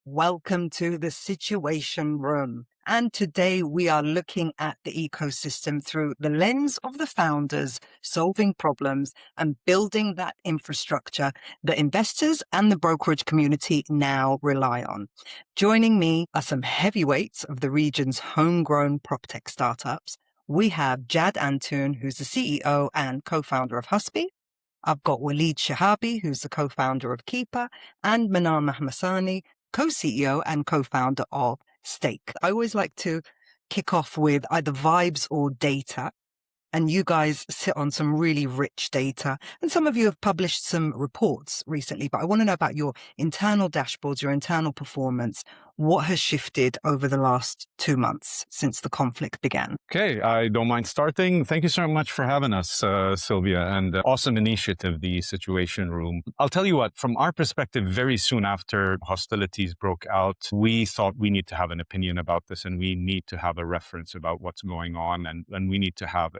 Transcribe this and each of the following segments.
Welcome to the Situation Room. And today we are looking at the ecosystem through the lens of the founders, solving problems and building that infrastructure that investors and the brokerage community now rely on. Joining me are some heavyweights of the region's homegrown PropTech startups. We have Jad Antoun, who's the CEO and co-founder of Huspy. I've got Walid Shihabi, who's the co-founder of Keyper, and Manar Mahmassani, co-CEO and co-founder of Stake. I always like to kick off with either vibes or data. And you guys sit on some really rich data. And some of you have published some reports recently, but I want to know about your internal dashboards, your internal performance. What has shifted over the last 2 months since the conflict began? Okay, I don't mind starting. Thank you so much for having us, Silvia, and awesome initiative, the Situation Room. I'll tell you what, from our perspective, very soon after hostilities broke out, we thought we need to have an opinion about this and we need to have a reference about what's going on and we need to have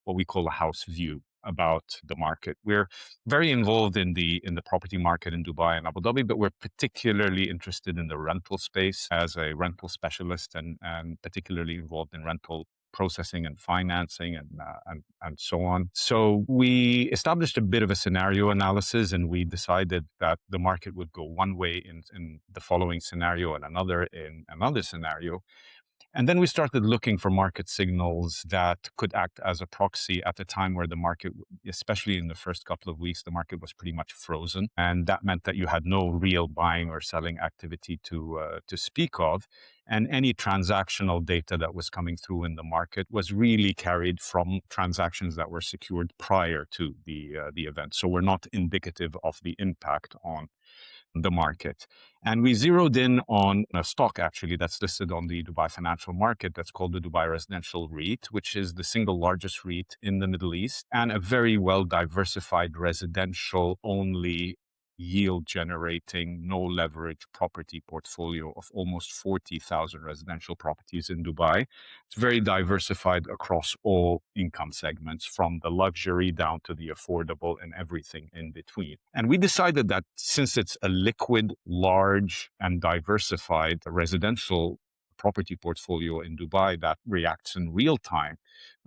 what we call a house view about the market. We're very involved in the property market in Dubai and Abu Dhabi, but we're particularly interested in the rental space as a rental specialist and particularly involved in rental processing and financing and so on. So we established a bit of a scenario analysis and we decided that the market would go one way in the following scenario and another in another scenario. And then we started looking for market signals that could act as a proxy at a time where the market, especially in the first couple of weeks, the market was pretty much frozen. And that meant that you had no real buying or selling activity to speak of. And any transactional data that was coming through in the market was really carried from transactions that were secured prior to the event. So we're not indicative of the impact on the market. And we zeroed in on a stock actually that's listed on the Dubai financial market that's called the Dubai Residential REIT, which is the single largest REIT in the Middle East and a very well diversified residential only yield generating, no leverage property portfolio of almost 40,000 residential properties in Dubai. It's very diversified across all income segments, from the luxury down to the affordable and everything in between. And we decided that since it's a liquid, large, and diversified residential property portfolio in Dubai that reacts in real time,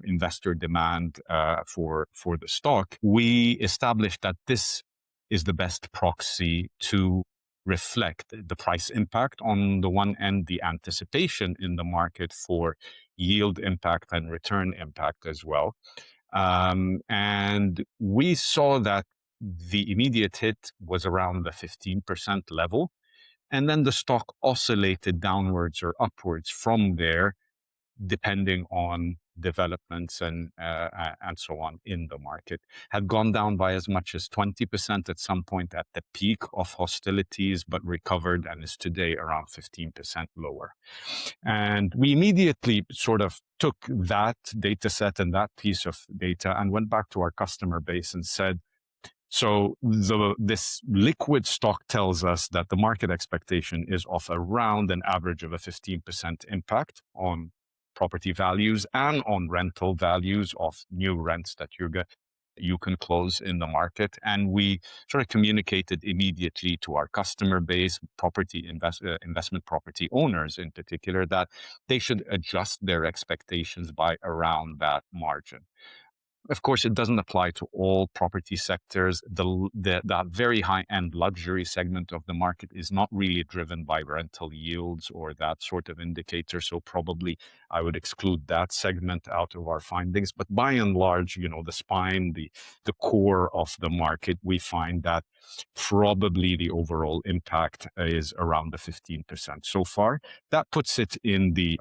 investor demand for the stock, we established that this is the best proxy to reflect the price impact on the one end, the anticipation in the market for yield impact and return impact as well. And we saw that the immediate hit was around the 15% level. And then the stock oscillated downwards or upwards from there, depending on developments and so on in the market. Had gone down by as much as 20% at some point at the peak of hostilities, but recovered and is today around 15% lower. And we immediately sort of took that data set and that piece of data and went back to our customer base and said, so this liquid stock tells us that the market expectation is of around an average of a 15% impact on property values and on rental values of new rents that you can close in the market. And we sort of communicated immediately to our customer base, investment property owners in particular, that they should adjust their expectations by around that margin. Of course, it doesn't apply to all property sectors. That very high-end luxury segment of the market is not really driven by rental yields or that sort of indicator. So probably I would exclude that segment out of our findings. But by and large, the spine, the core of the market, we find that probably the overall impact is around the 15% so far. That puts it in the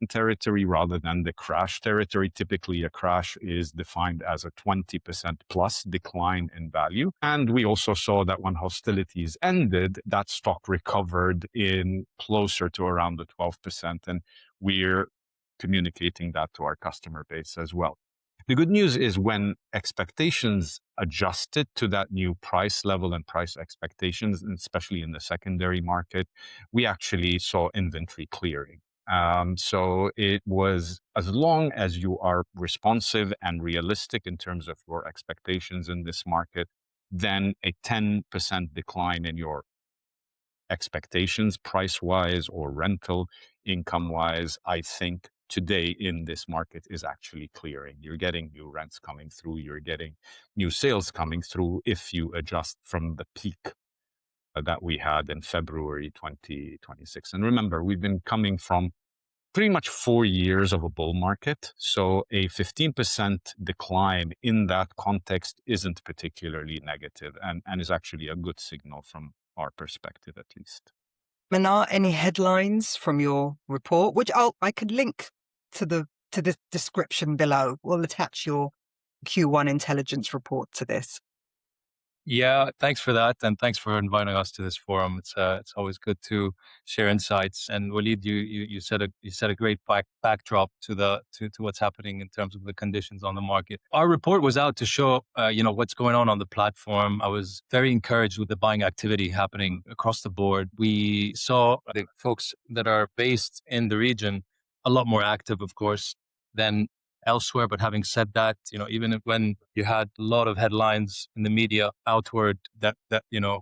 territory rather than the crash territory. Typically, a crash is defined as a 20% plus decline in value. And we also saw that when hostilities ended, that stock recovered in closer to around the 12%. And we're communicating that to our customer base as well. The good news is when expectations adjusted to that new price level and price expectations, and especially in the secondary market, we actually saw inventory clearing. So it was, as long as you are responsive and realistic in terms of your expectations in this market, then a 10% decline in your expectations, price-wise or rental income-wise, I think today in this market is actually clearing. You're getting new rents coming through, you're getting new sales coming through if you adjust from the peak that we had in February 2026. And remember, we've been coming from pretty much 4 years of a bull market. So a 15% decline in that context isn't particularly negative and is actually a good signal from our perspective, at least. Manar, any headlines from your report, which I could link to the description below. We'll attach your Q1 intelligence report to this. Yeah, thanks for that, and thanks for inviting us to this forum. It's always good to share insights. And Walid, you said a great backdrop to what's happening in terms of the conditions on the market. Our report was out to show what's going on the platform. I was very encouraged with the buying activity happening across the board. We saw the folks that are based in the region a lot more active, of course, than elsewhere. But having said that, even when you had a lot of headlines in the media outward that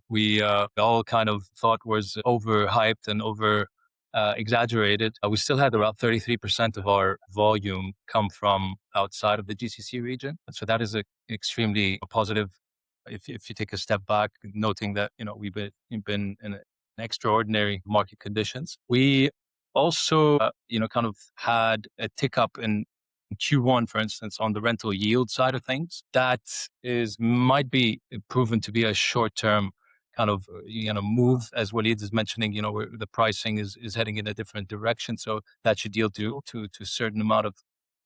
we all kind of thought was overhyped and over exaggerated, we still had about 33% of our volume come from outside of the GCC region. So that is extremely positive. If you take a step back, noting that we've been in extraordinary market conditions, we also kind of had a tick up in Q1, for instance, on the rental yield side of things. That might be proven to be a short-term kind of move, as Walid is mentioning. Where the pricing is heading in a different direction, so that should yield to a certain amount of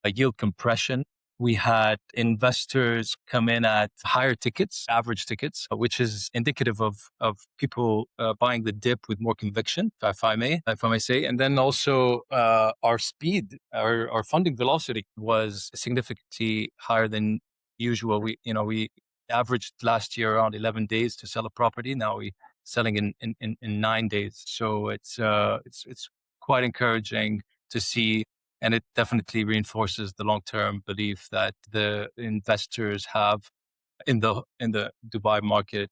yield compression. We had investors come in at higher tickets, average tickets, which is indicative of people buying the dip with more conviction, if I may say. And then also our speed, our funding velocity was significantly higher than usual. We averaged last year around 11 days to sell a property. Now we're selling in 9 days. So it's quite encouraging to see. And it definitely reinforces the long-term belief that the investors have in the Dubai market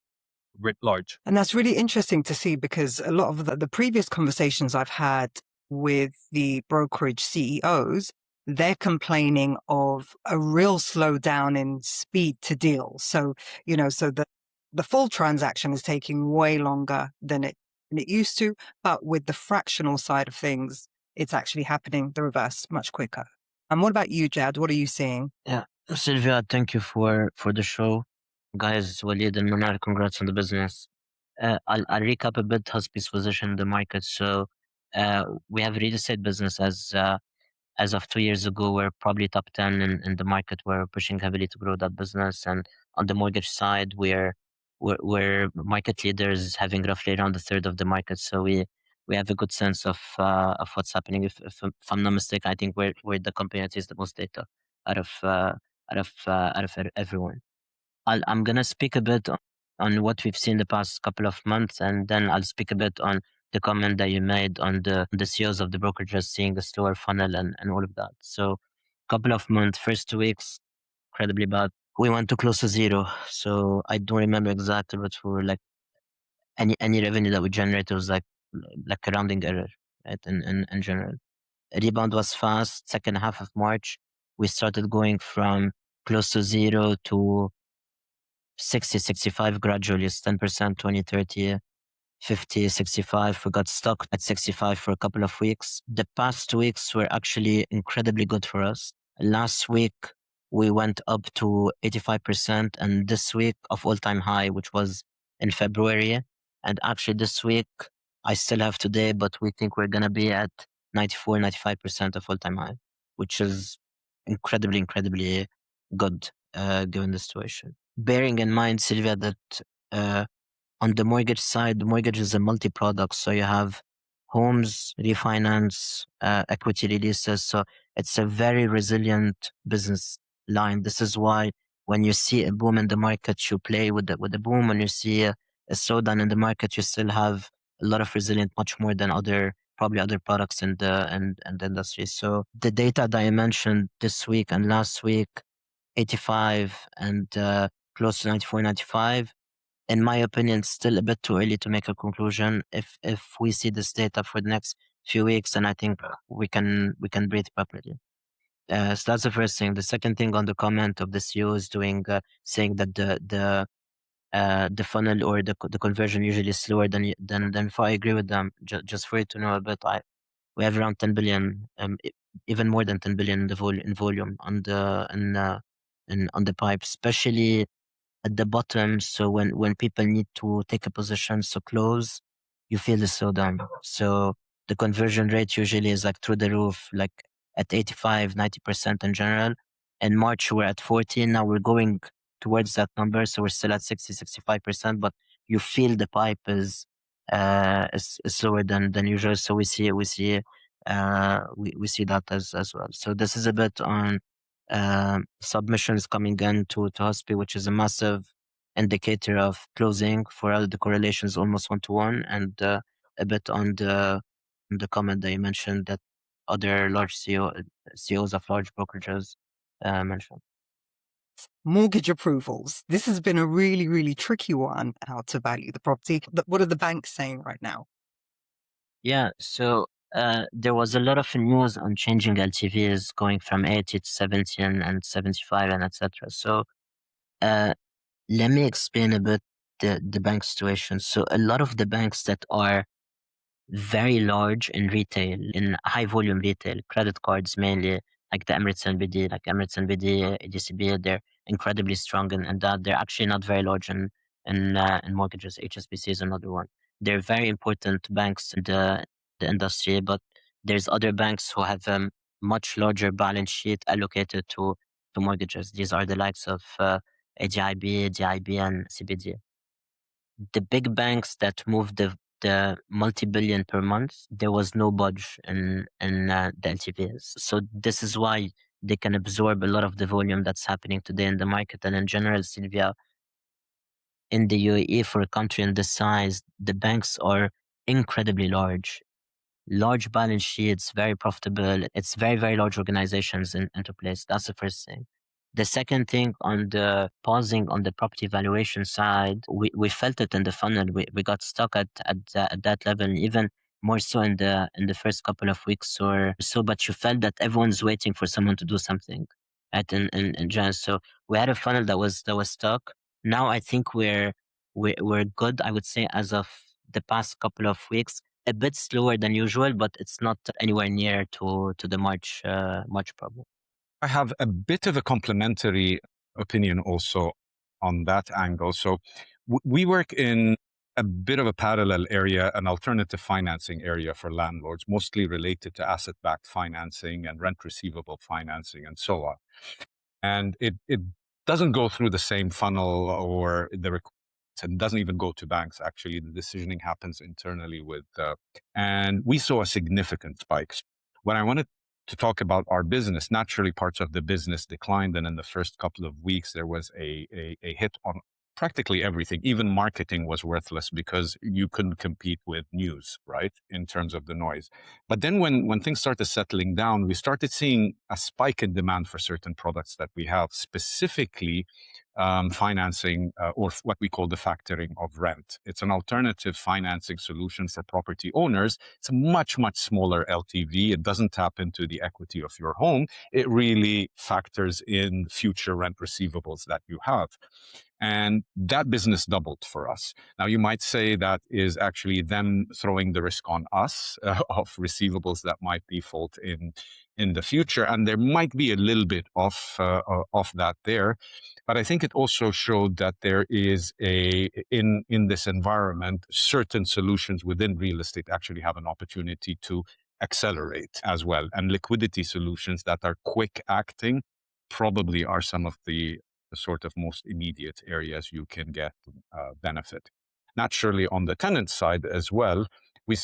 writ large. And that's really interesting to see, because a lot of the previous conversations I've had with the brokerage CEOs, they're complaining of a real slowdown in speed to deal. So, so the full transaction is taking way longer than it used to, but with the fractional side of things, it's actually happening the reverse much quicker. And what about you, Jad? What are you seeing? Yeah, Silvia, thank you for the show. Guys, Walid and Manar, congrats on the business. I'll recap a bit Huspy's position in the market. So we have real estate business as of 2 years ago. We're probably top 10 in the market. We're pushing heavily to grow that business. And on the mortgage side, we're market leaders, having roughly around a third of the market. So we have a good sense of what's happening. If I'm not mistaken, I think we're the company that is the most data out of everyone. I'm gonna speak a bit on what we've seen the past couple of months, and then I'll speak a bit on the comment that you made on the CEOs of the brokerages seeing a slower funnel and all of that. So, couple of months, first 2 weeks, incredibly bad. We went to close to zero. So I don't remember exactly, but we were like any revenue that we generated was like a rounding error, right? In general, rebound was fast. Second half of March, we started going from close to zero to 60, 65 gradually. It's 10%, 20, 30, 50, 65. We got stuck at 65 for a couple of weeks. The past 2 weeks were actually incredibly good for us. Last week, we went up to 85%, and this week of all-time high, which was in February. And actually this week, I still have today, but we think we're going to be at 94, 95% of all-time high, which is incredibly, incredibly good given the situation. Bearing in mind, Silvia, that on the mortgage side, the mortgage is a multi-product. So you have homes, refinance, equity releases. So it's a very resilient business line. This is why when you see a boom in the market, you play with the boom. When you see a slowdown in the market, you still have a lot of resilient, much more than probably other products in the industry. So the data that I mentioned this week and last week, 85 and close to 94, 95, in my opinion, it's still a bit too early to make a conclusion. If we see this data for the next few weeks, then I think we can breathe properly. So that's the first thing. The second thing on the comment of the CEO is saying that the funnel or the conversion usually is slower than before. I agree with them. Just for you to know a bit, we have around 10 billion, even more than 10 billion in the volume on the pipe, especially at the bottom. So when people need to take a position so close, you feel the slowdown. So the conversion rate usually is like through the roof, like at 85, 90% in general. In March, we're at 14. Now we're going towards that number. So we're still at 60, 65%, but you feel the pipe is slower than usual. So we see that as well. So this is a bit on submissions coming in to Huspy, which is a massive indicator of closing. For all the correlations almost 1-to-1, and a bit on the comment that you mentioned that other large CEOs of large brokerages mentioned. Mortgage approvals. This has been a really, really tricky one, how to value the property. What are the banks saying right now? Yeah, so there was a lot of news on changing LTVs going from 80 to 70 and 75 and etc. So let me explain a bit the bank situation. So a lot of the banks that are very large in retail, in high volume retail, credit cards mainly, like the Emirates NBD, ADCB, they're incredibly strong in that. They're actually not very large in mortgages. HSBC is another one. They're very important banks in the industry, but there's other banks who have a much larger balance sheet allocated to mortgages. These are the likes of AGIB, DIB, and CBD. The big banks that moved the multi-billion per month, there was no budge in the LTVs. So this is why they can absorb a lot of the volume that's happening today in the market. And in general, Silvia, in the UAE, for a country in this size, the banks are incredibly large balance sheets, very profitable. It's very, very large organizations into place. That's the first thing. The second thing, on the pausing on the property valuation side, we felt it in the funnel. We got stuck at that level, even more so in the first couple of weeks or so. But you felt that everyone's waiting for someone to do something in Jan. So we had a funnel that was stuck. Now I think we're good, I would say, as of the past couple of weeks. A bit slower than usual, but it's not anywhere near to the March problem. I have a bit of a complementary opinion also on that angle. So we work in a bit of a parallel area, an alternative financing area for landlords, mostly related to asset-backed financing and rent receivable financing and so on. And it doesn't go through the same funnel or the and doesn't even go to banks. Actually, the decisioning happens internally and we saw a significant spike. When I wanted to talk about our business, naturally parts of the business declined. And in the first couple of weeks, there was a hit on practically everything. Even marketing was worthless because you couldn't compete with news, right, in terms of the noise. But then when things started settling down, we started seeing a spike in demand for certain products that we have, specifically financing or what we call the factoring of rent. It's an alternative financing solution for property owners. It's a much, much smaller LTV. It doesn't tap into the equity of your home. It really factors in future rent receivables that you have. And that business doubled for us. Now, you might say that is actually them throwing the risk on us of receivables that might default in the future. And there might be a little bit of that there. But I think it also showed that there is in this environment, certain solutions within real estate actually have an opportunity to accelerate as well. And liquidity solutions that are quick acting probably are some of the sort of most immediate areas you can get benefit. Naturally, on the tenant side as well, we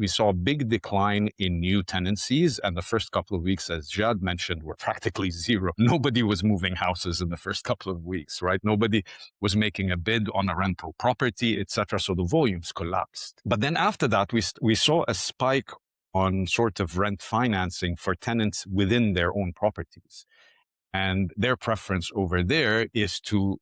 saw a big decline in new tenancies, and the first couple of weeks, as Jad mentioned, were practically zero. Nobody was moving houses in the first couple of weeks, right? Nobody was making a bid on a rental property, etc. So the volumes collapsed. But then after that, we saw a spike on sort of rent financing for tenants within their own properties. And their preference over there is to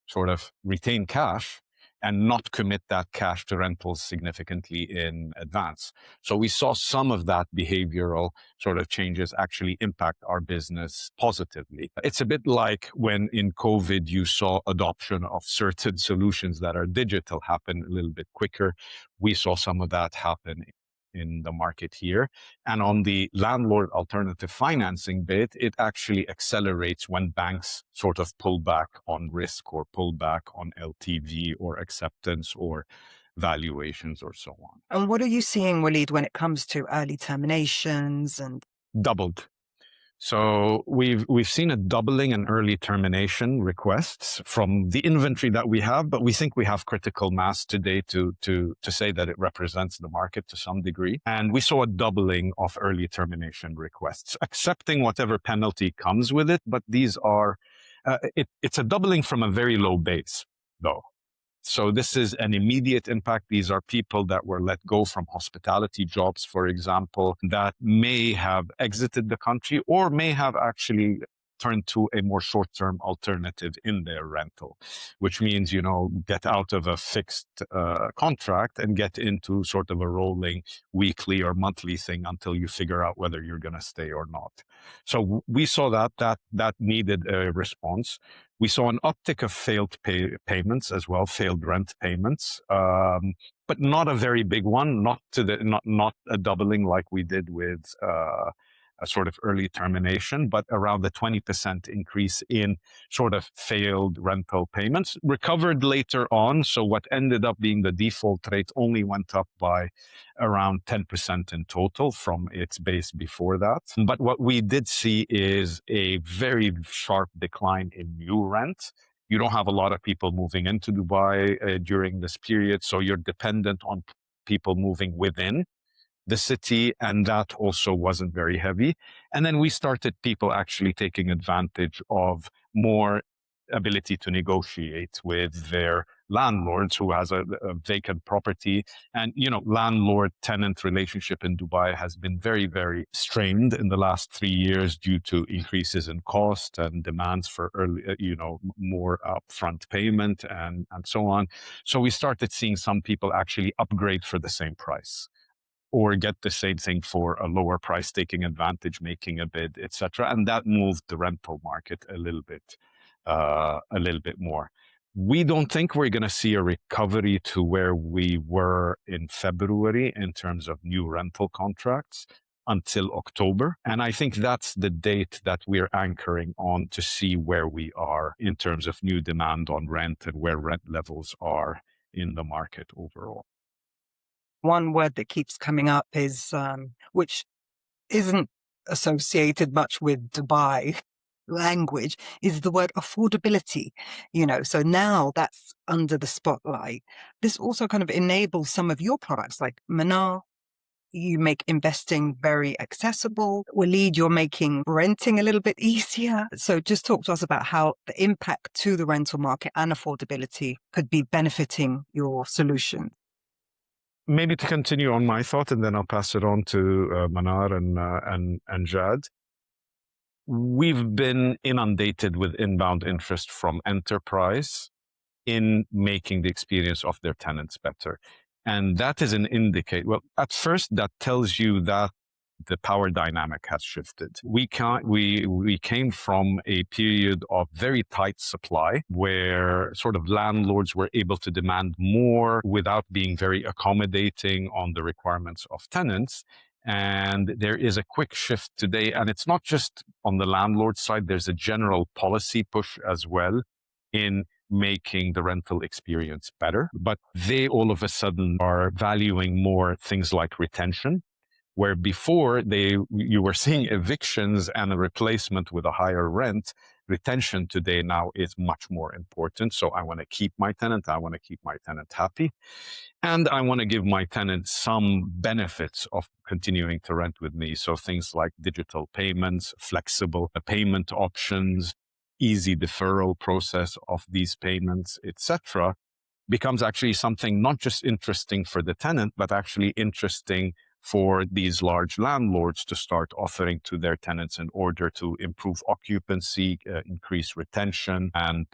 sort of retain cash and not commit that cash to rentals significantly in advance. So we saw some of that behavioral sort of changes actually impact our business positively. It's a bit like when in COVID you saw adoption of certain solutions that are digital happen a little bit quicker. We saw some of that happen in the market here. And on the landlord alternative financing bit, it actually accelerates when banks sort of pull back on risk or pull back on LTV or acceptance or valuations or so on. And what are you seeing, Walid, when it comes to early terminations and Doubled. So we've seen a doubling in early termination requests from the inventory that we have, but we think we have critical mass today to say that it represents the market to some degree. And we saw a doubling of early termination requests, accepting whatever penalty comes with it. But these are, it's a doubling from a very low base, though. So this is an immediate impact. These are people that were let go from hospitality jobs, for example, that may have exited the country or may have actually turned to a more short-term alternative in their rental, which means, get out of a fixed contract and get into sort of a rolling weekly or monthly thing until you figure out whether you're going to stay or not. So we saw that needed a response. We saw an uptick of failed payments as well, failed rent payments, but not a very big one, not a doubling like we did with a sort of early termination, but around the 20% increase in sort of failed rental payments. Recovered later on, so what ended up being the default rate only went up by around 10% in total from its base before that. But what we did see is a very sharp decline in new rent. You don't have a lot of people moving into Dubai during this period, so you're dependent on people moving within the city, and that also wasn't very heavy. And then we started people actually taking advantage of more ability to negotiate with their landlords who has a vacant property. And, landlord-tenant relationship in Dubai has been very, very strained in the last 3 years due to increases in cost and demands for early, more upfront payment and so on. So we started seeing some people actually upgrade for the same price, or get the same thing for a lower price, taking advantage, making a bid, etc. And that moved the rental market a little bit more. We don't think we're going to see a recovery to where we were in February in terms of new rental contracts until October. And I think that's the date that we're anchoring on to see where we are in terms of new demand on rent and where rent levels are in the market overall. one word that keeps coming up is, which isn't associated much with Dubai language, is the word affordability. So now that's under the spotlight. This also kind of enables some of your products like Manar. You make investing very accessible. Walid, you're making renting a little bit easier. So just talk to us about how the impact to the rental market and affordability could be benefiting your solution. Maybe to continue on my thought, and then I'll pass it on to Manar and Jad. We've been inundated with inbound interest from enterprise in making the experience of their tenants better. And that is an indicator. Well, at first, that tells you that the power dynamic has shifted. We came from a period of very tight supply where sort of landlords were able to demand more without being very accommodating on the requirements of tenants. And there is a quick shift today, and it's not just on the landlord side, there's a general policy push as well in making the rental experience better. But they all of a sudden are valuing more things like retention, where before you were seeing evictions and a replacement with a higher rent. Retention today now is much more important. So I want to keep my tenant. I want to keep my tenant happy. And I want to give my tenant some benefits of continuing to rent with me. So things like digital payments, flexible payment options, easy deferral process of these payments, etc., becomes actually something not just interesting for the tenant, but actually interesting for these large landlords to start offering to their tenants in order to improve occupancy, increase retention, and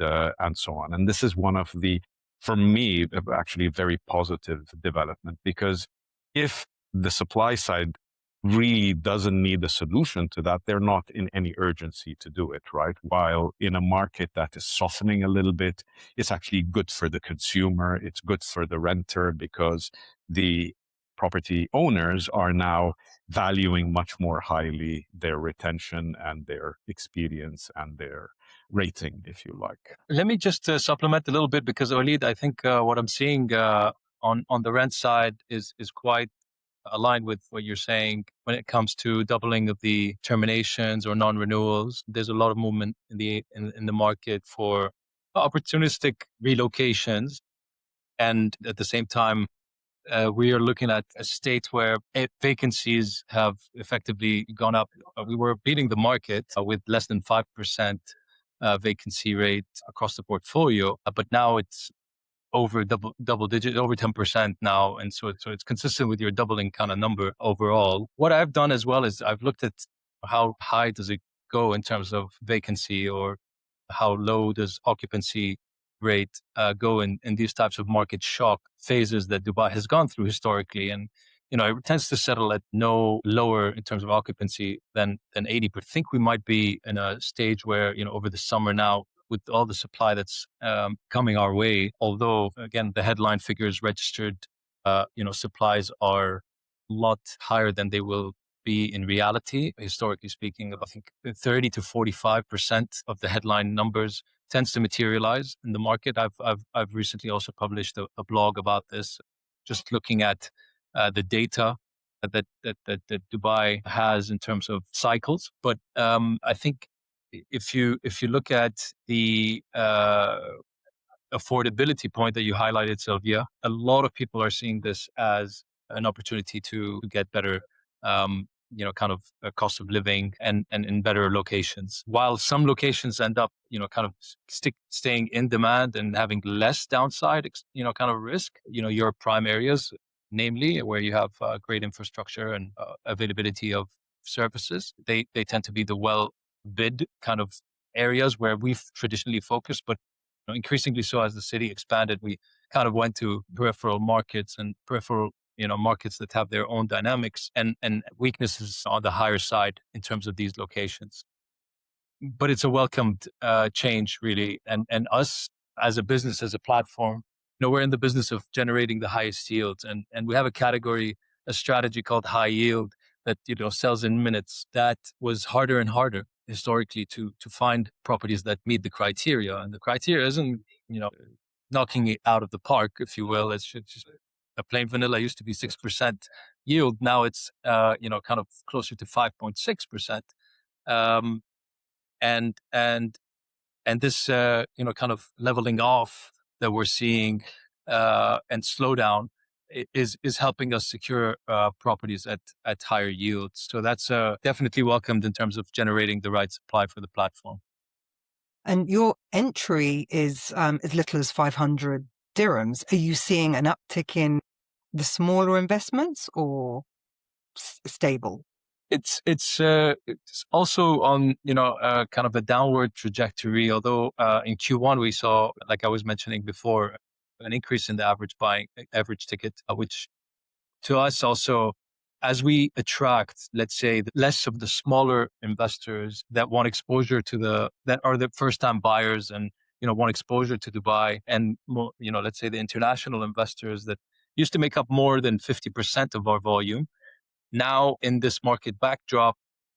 so on. And this is one of the, for me, actually very positive development, because if the supply side really doesn't need a solution to that, they're not in any urgency to do it, right? While in a market that is softening a little bit, it's actually good for the consumer, it's good for the renter, because the property owners are now valuing much more highly their retention and their experience and their rating, if you like. Let me just supplement a little bit, because Walid, I think what I'm seeing on the rent side is quite aligned with what you're saying when it comes to doubling of the terminations or non-renewals. There's a lot of movement in the market for opportunistic relocations, and at the same time, we are looking at a state where vacancies have effectively gone up. We were beating the market with less than 5% vacancy rate across the portfolio, but now it's over double digit, over 10% now. And so it's consistent with your doubling kind of number overall. What I've done as well is I've looked at how high does it go in terms of vacancy, or how low does occupancy rate go in these types of market shock phases that Dubai has gone through historically. And, it tends to settle at no lower in terms of occupancy than 80%. I think we might be in a stage where, over the summer now, with all the supply that's coming our way, although, again, the headline figures registered, supplies are a lot higher than they will be in reality. Historically speaking, I think 30 to 45% of the headline numbers tends to materialize in the market. I've recently also published a blog about this, just looking at the data that Dubai has in terms of cycles. But I think if you look at the affordability point that you highlighted, Sylvia, a lot of people are seeing this as an opportunity to get better, kind of a cost of living and in better locations. While some locations end up, kind of staying in demand and having less downside, kind of risk, your prime areas, namely where you have great infrastructure and availability of services, they tend to be the well bid kind of areas where we've traditionally focused, but increasingly so as the city expanded, we kind of went to peripheral markets and markets that have their own dynamics and weaknesses on the higher side in terms of these locations. But it's a welcomed change, really. And us as a business, as a platform, we're in the business of generating the highest yields. And we have a strategy called high yield that, sells in minutes. That was harder and harder historically to find properties that meet the criteria. And the criteria isn't, knocking it out of the park, if you will. It's just a plain vanilla used to be 6% yield. Now it's, kind of closer to 5.6%. And this, kind of leveling off that we're seeing and slowdown is helping us secure properties at higher yields. So that's definitely welcomed in terms of generating the right supply for the platform. And your entry is as little as 500 dirhams. Are you seeing an uptick in the smaller investments or stable? It's also on, kind of a downward trajectory, although in Q1 we saw, like I was mentioning before, an increase in the average ticket, which to us also, as we attract, let's say, less of the smaller investors that want exposure that are the first time buyers and, want exposure to Dubai, and more, let's say the international investors that used to make up more than 50% of our volume. Now, in this market backdrop,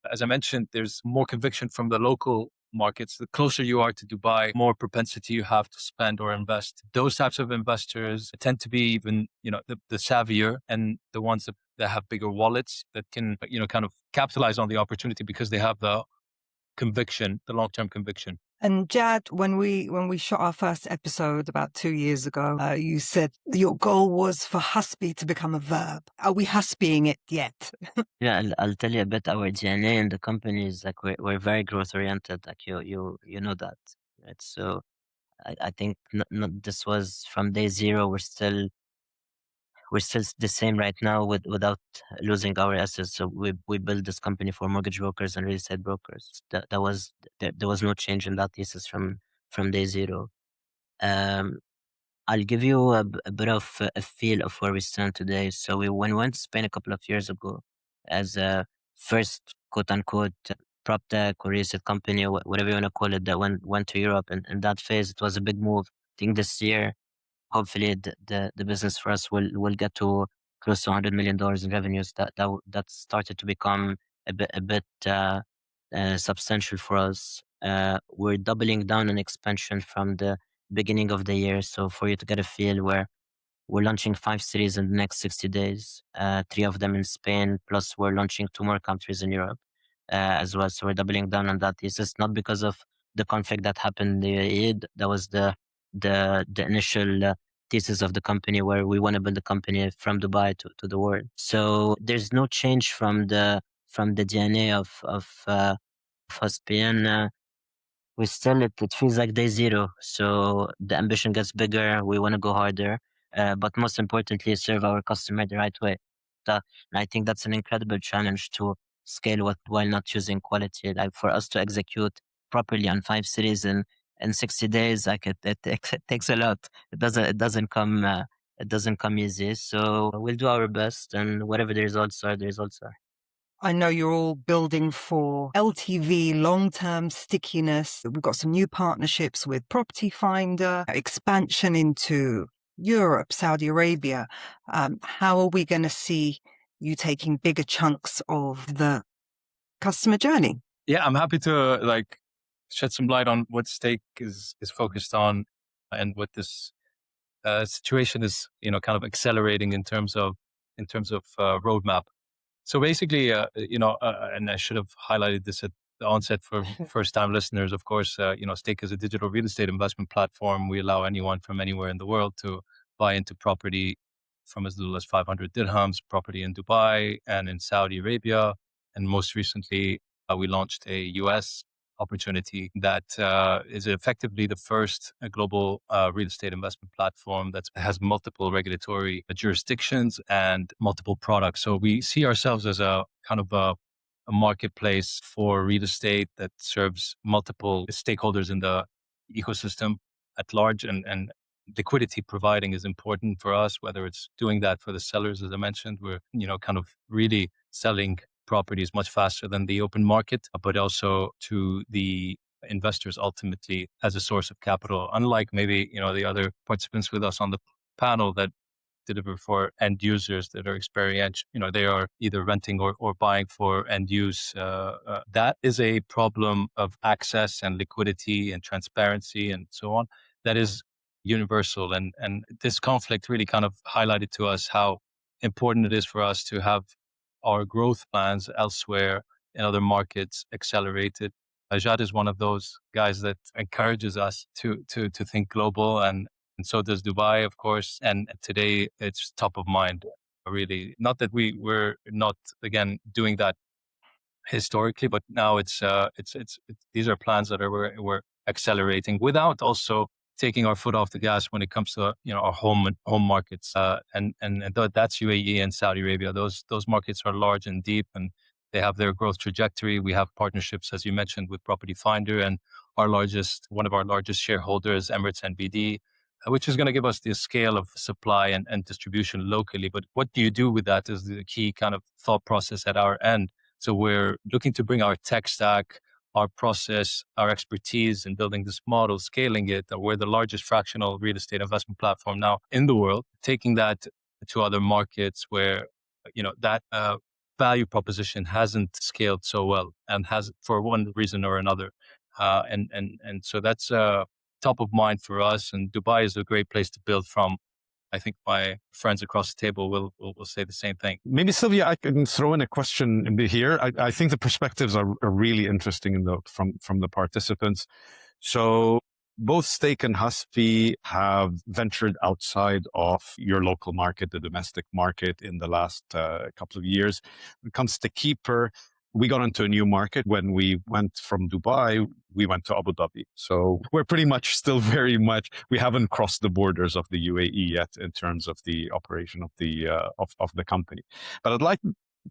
as I mentioned, there's more conviction from the local markets. The closer you are to Dubai, more propensity you have to spend or invest. Those types of investors tend to be even, the savvier and the ones that have bigger wallets that can, kind of capitalize on the opportunity because they have the conviction, the long-term conviction. And Jad, when we shot our first episode about 2 years ago, you said your goal was for Huspy to become a verb. Are we Huspying it yet? Yeah, I'll tell you a bit. Our DNA in the company is like we're very growth oriented. Like you know that. Right? So I think this was from day zero. We're still we're still the same right now without losing our assets. So we built this company for mortgage brokers and real estate brokers. There was no change in that thesis from day zero. I'll give you a bit of a feel of where we stand today. So when we went to Spain a couple of years ago as a first quote unquote PropTech or real estate company or whatever you want to call it that went to Europe, and in that phase it was a big move. I think this year hopefully the business for us will get to close to $100 million in revenues. That started to become a bit substantial for us. We're doubling down on expansion from the beginning of the year. So for you to get a feel, where we're launching 5 cities in the next 60 days, 3 of them in Spain, plus we're launching 2 more countries in Europe as well. So we're doubling down on that thesis, not because of the conflict that happened in the UAE. That was the initial thesis of the company, where we want to build a company from Dubai to the world. So there's no change from the DNA of Huspy, and we still it feels like day zero. So the ambition gets bigger. We want to go harder, but most importantly, serve our customer the right way. And I think that's an incredible challenge to scale while not choosing quality. Like for us to execute properly on 5 cities in 60 days, like it takes a lot. It doesn't come easy. So we'll do our best, and whatever the results are, the results are. I know you're all building for LTV, long-term stickiness. We've got some new partnerships with Property Finder, expansion into Europe, Saudi Arabia. How are we going to see you taking bigger chunks of the customer journey? Yeah, I'm happy to shed some light on what Stake is focused on and what this situation is, kind of accelerating in terms of roadmap. So basically, and I should have highlighted this at the onset for first-time listeners. Of course, Stake is a digital real estate investment platform. We allow anyone from anywhere in the world to buy into property from as little as 500 dirhams, property in Dubai and in Saudi Arabia. And most recently, we launched a US opportunity that is effectively the first global real estate investment platform that has multiple regulatory jurisdictions and multiple products. So we see ourselves as a kind of a marketplace for real estate that serves multiple stakeholders in the ecosystem at large, and liquidity providing is important for us, whether it's doing that for the sellers. As I mentioned, we're, kind of really selling properties much faster than the open market, but also to the investors ultimately as a source of capital. Unlike maybe, the other participants with us on the panel that deliver for end users that are experiential, they are either renting or buying for end use. That is a problem of access and liquidity and transparency and so on. That is universal. And this conflict really kind of highlighted to us how important it is for us to have our growth plans elsewhere in other markets accelerated. Jad is one of those guys that encourages us to think global, and so does Dubai, of course. And today it's top of mind, really. Not that we're not, again, doing that historically, but now it's these are plans that we're accelerating without also taking our foot off the gas when it comes to our home markets, and that's UAE and Saudi Arabia. Those markets are large and deep, and they have their growth trajectory. We have partnerships, as you mentioned, with Property Finder, and one of our largest shareholders, Emirates NBD, which is going to give us the scale of supply and distribution locally. But what do you do with that is the key kind of thought process at our end. So we're looking to bring our tech stack, our process, our expertise in building this model, scaling it. We're the largest fractional real estate investment platform now in the world, taking that to other markets where, that value proposition hasn't scaled so well and has for one reason or another. And so that's top of mind for us. And Dubai is a great place to build from. I think my friends across the table will say the same thing. Maybe, Silvia, I can throw in a question here. I think the perspectives are really interesting from the participants. So both Stake and Huspy have ventured outside of your local market, the domestic market, in the last couple of years. When it comes to Keyper, we got into a new market. When we went from Dubai, we went to Abu Dhabi. So we're pretty much still very much, we haven't crossed the borders of the UAE yet in terms of the operation of the of the company. But I'd like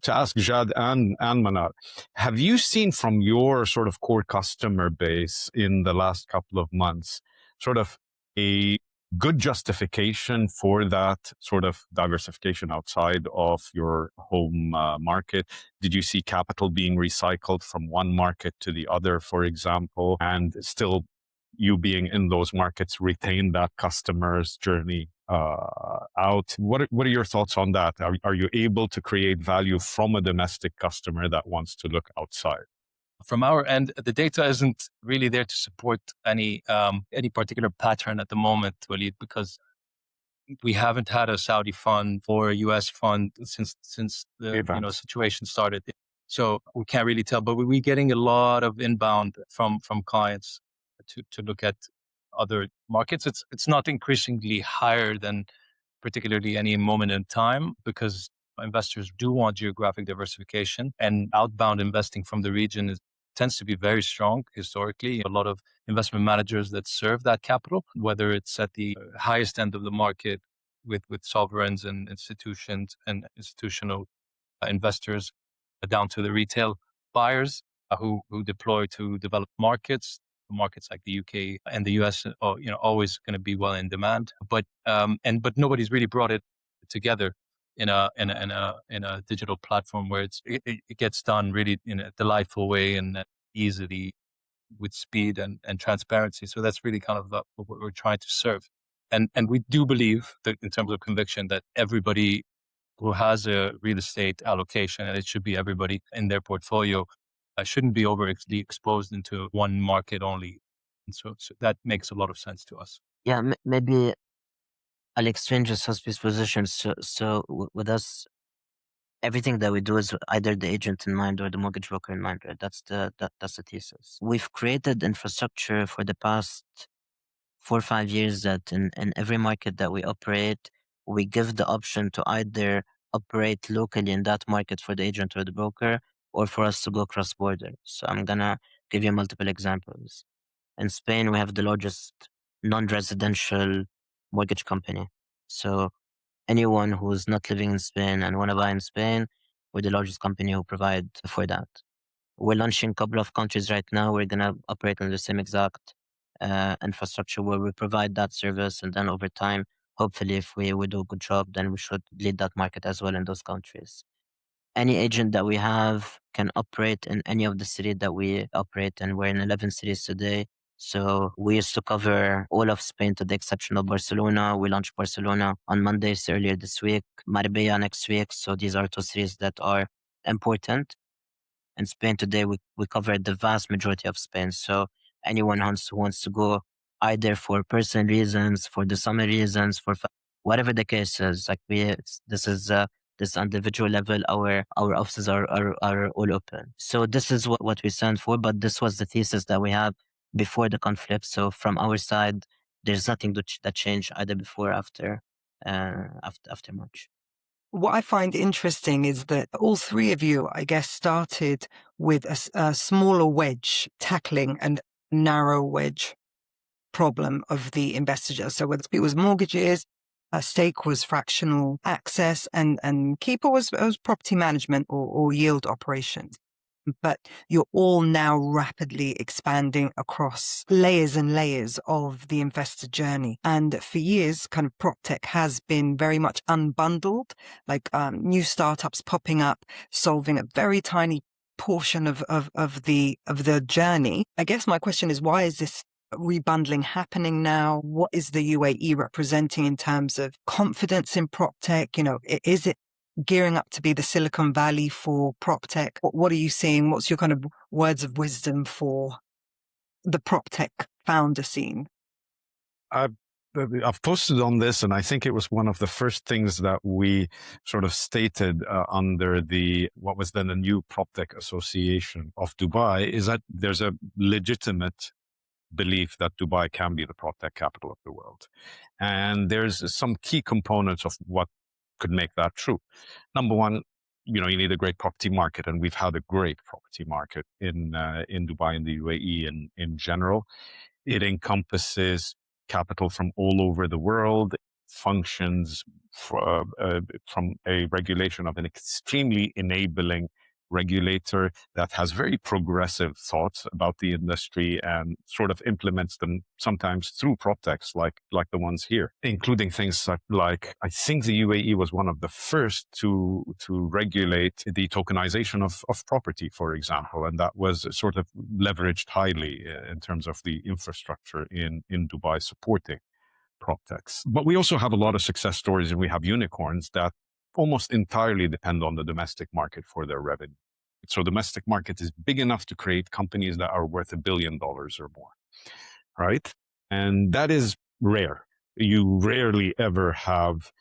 to ask Jad and Manar, have you seen from your sort of core customer base in the last couple of months sort of a good justification for that sort of diversification outside of your home market? Did you see capital being recycled from one market to the other, for example, and still you being in those markets retain that customer's journey out? What are your thoughts on that? Are you able to create value from a domestic customer that wants to look outside? From our end, the data isn't really there to support any particular pattern at the moment, Walid, because we haven't had a Saudi fund or a US fund since the situation started. So we can't really tell, but we're getting a lot of inbound from clients to look at other markets. It's not increasingly higher than particularly any moment in time, because investors do want geographic diversification, and outbound investing from the region tends to be very strong historically. A lot of investment managers that serve that capital, whether it's at the highest end of the market with sovereigns and institutions and institutional investors, down to the retail buyers who deploy to developed markets like the UK and the US, always going to be well in demand. But nobody's really brought it together in a digital platform where it gets done really in a delightful way and easily with speed and transparency. So that's really kind of what we're trying to serve. And we do believe that in terms of conviction that everybody who has a real estate allocation, and it should be everybody in their portfolio, shouldn't be overly exposed into one market only. And so that makes a lot of sense to us. Yeah, maybe I'll explain just Huspy's position. So with us, everything that we do is either the agent in mind or the mortgage broker in mind, right? That's the thesis. We've created infrastructure for the past 4 or 5 years that in every market that we operate, we give the option to either operate locally in that market for the agent or the broker, or for us to go cross-border. So I'm gonna give you multiple examples. In Spain, we have the largest non-residential mortgage company. So anyone who's not living in Spain and want to buy in Spain, we're the largest company who provide for that. We're launching a couple of countries right now. We're going to operate on the same exact infrastructure where we provide that service. And then over time, hopefully, if we do a good job, then we should lead that market as well in those countries. Any agent that we have can operate in any of the cities that we operate in. We're in 11 cities today. So we used to cover all of Spain to the exception of Barcelona. We launched Barcelona on Mondays earlier this week, Marbella next week. So these are 2 cities that are important. In Spain today, we covered the vast majority of Spain. So anyone who wants to go either for personal reasons, for the summer reasons, for whatever the case is, like this individual level, our offices are all open. So this is what we stand for, but this was the thesis that we have before the conflict. So from our side, there's nothing that changed either before or after March. What I find interesting is that all 3 of you, I guess, started with a smaller wedge tackling a narrow wedge problem of the investor. So whether it was mortgages, Stake was fractional access, and Keyper was property management or yield operations. But you're all now rapidly expanding across layers and layers of the investor journey. And for years, kind of PropTech has been very much unbundled, like new startups popping up, solving a very tiny portion of the journey. I guess my question is, why is this rebundling happening now? What is the UAE representing in terms of confidence in PropTech? Is it gearing up to be the Silicon Valley for PropTech? What are you seeing? What's your kind of words of wisdom for the PropTech founder scene? I've posted on this, and I think it was one of the first things that we sort of stated under what was then the new PropTech Association of Dubai, is that there's a legitimate belief that Dubai can be the PropTech capital of the world. And there's some key components of what could make that true. Number one, you need a great property market, and we've had a great property market in Dubai and the UAE in general. It encompasses capital from all over the world, functions from a regulation of an extremely enabling regulator that has very progressive thoughts about the industry and sort of implements them sometimes through PropTechs like the ones here, including things like I think the UAE was one of the first to regulate the tokenization of property, for example, and that was sort of leveraged highly in terms of the infrastructure in Dubai supporting PropTechs. But we also have a lot of success stories, and we have unicorns that almost entirely depend on the domestic market for their revenue. So domestic market is big enough to create companies that are worth $1 billion or more, right? And that is rare. You rarely ever have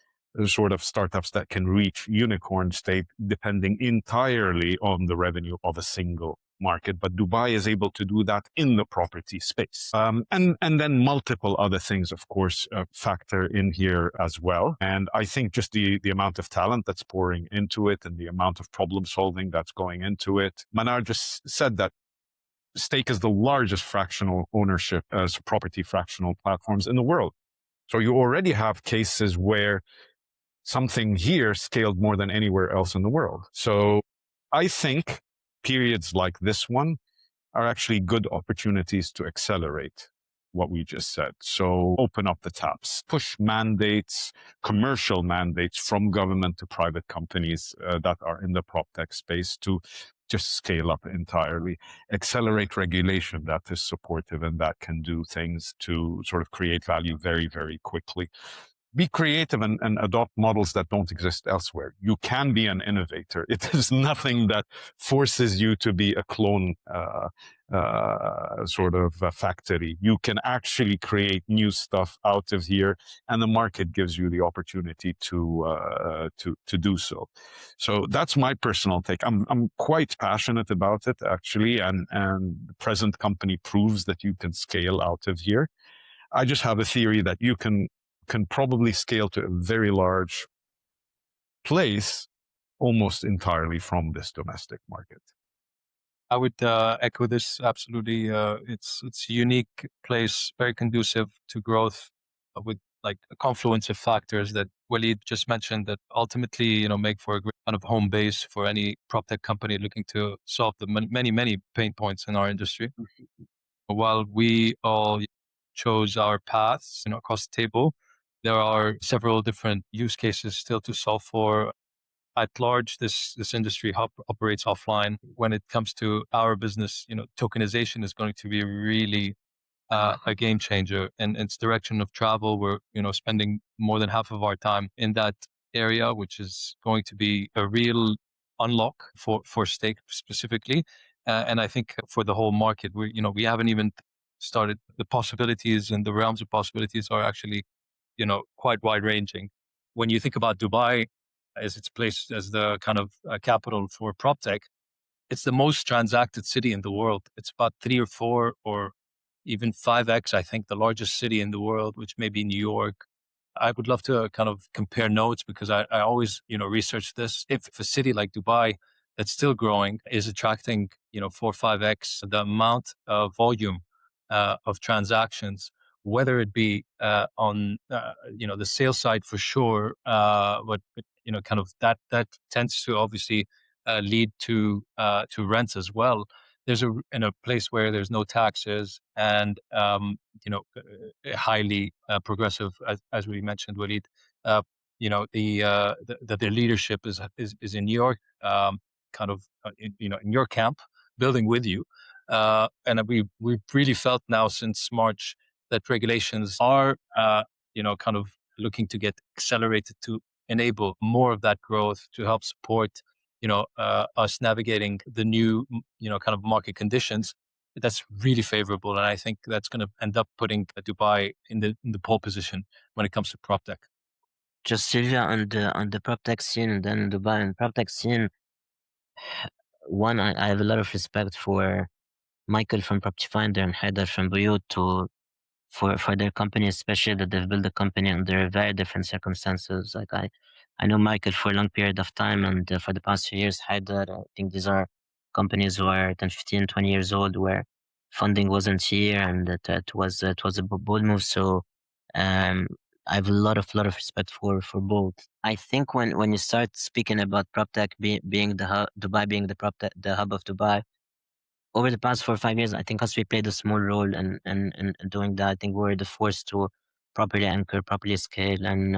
sort of startups that can reach unicorn state depending entirely on the revenue of a single market, but Dubai is able to do that in the property space. And then multiple other things, of course, factor in here as well. And I think just the amount of talent that's pouring into it and the amount of problem solving that's going into it. Manar just said that stake is the largest fractional ownership as property fractional platforms in the world. So you already have cases where something here scaled more than anywhere else in the world. So I think periods like this one are actually good opportunities to accelerate what we just said. So open up the taps, push mandates, commercial mandates from government to private companies that are in the PropTech space to just scale up entirely, accelerate regulation that is supportive and that can do things to sort of create value very, very quickly. Be creative and adopt models that don't exist elsewhere. You can be an innovator. It is nothing that forces you to be a clone sort of factory. You can actually create new stuff out of here, and the market gives you the opportunity to do so. So that's my personal take. I'm quite passionate about it, actually, and the present company proves that you can scale out of here. I just have a theory that you can probably scale to a very large place almost entirely from this domestic market. I would echo this absolutely. It's a unique place, very conducive to growth, with like a confluence of factors that Walid just mentioned that ultimately, make for a great kind of home base for any PropTech company looking to solve the many pain points in our industry. While we all chose our paths, across the table, there are several different use cases still to solve for. At large, this industry operates offline. When it comes to our business, tokenization is going to be really a game changer, and its direction of travel. We're spending more than half of our time in that area, which is going to be a real unlock for stake specifically. And I think for the whole market, we haven't even started. The possibilities and the realms of possibilities are actually quite wide ranging. When you think about Dubai as its place as the kind of capital for PropTech, it's the most transacted city in the world. It's about 3 or 4 or even 5x, I think, the largest city in the world, which may be New York. I would love to kind of compare notes because I always, research this. If a city like Dubai that's still growing is attracting, 4 or 5x the amount of volume of transactions, whether it be on, the sales side for sure, but kind of that tends to obviously lead to rents as well. There's in a place where there's no taxes and highly progressive, as we mentioned, Walid. The leadership is in your kind of in your camp, building with you, and we've really felt now since March that regulations are kind of looking to get accelerated to enable more of that growth to help support us navigating the new kind of market conditions. That's really favorable, and I think that's going to end up putting Dubai in the pole position when it comes to PropTech. Just Silvia on the PropTech scene, and then Dubai and PropTech scene. One, I have a lot of respect for Michael from Property Finder and Haider from Behaviour for their company, especially that they've built a company under very different circumstances. Like I know Michael for a long period of time, and for the past few years, Haider. I think these are companies who are 10, 15, 20 years old, where funding wasn't here, and it was a bold move. So I have a lot of respect for both. I think when you start speaking about PropTech being the hub, Dubai being the hub of Dubai, over the past 4 or 5 years, I think Huspy played a small role in doing that. I think we were the force to properly anchor, properly scale, and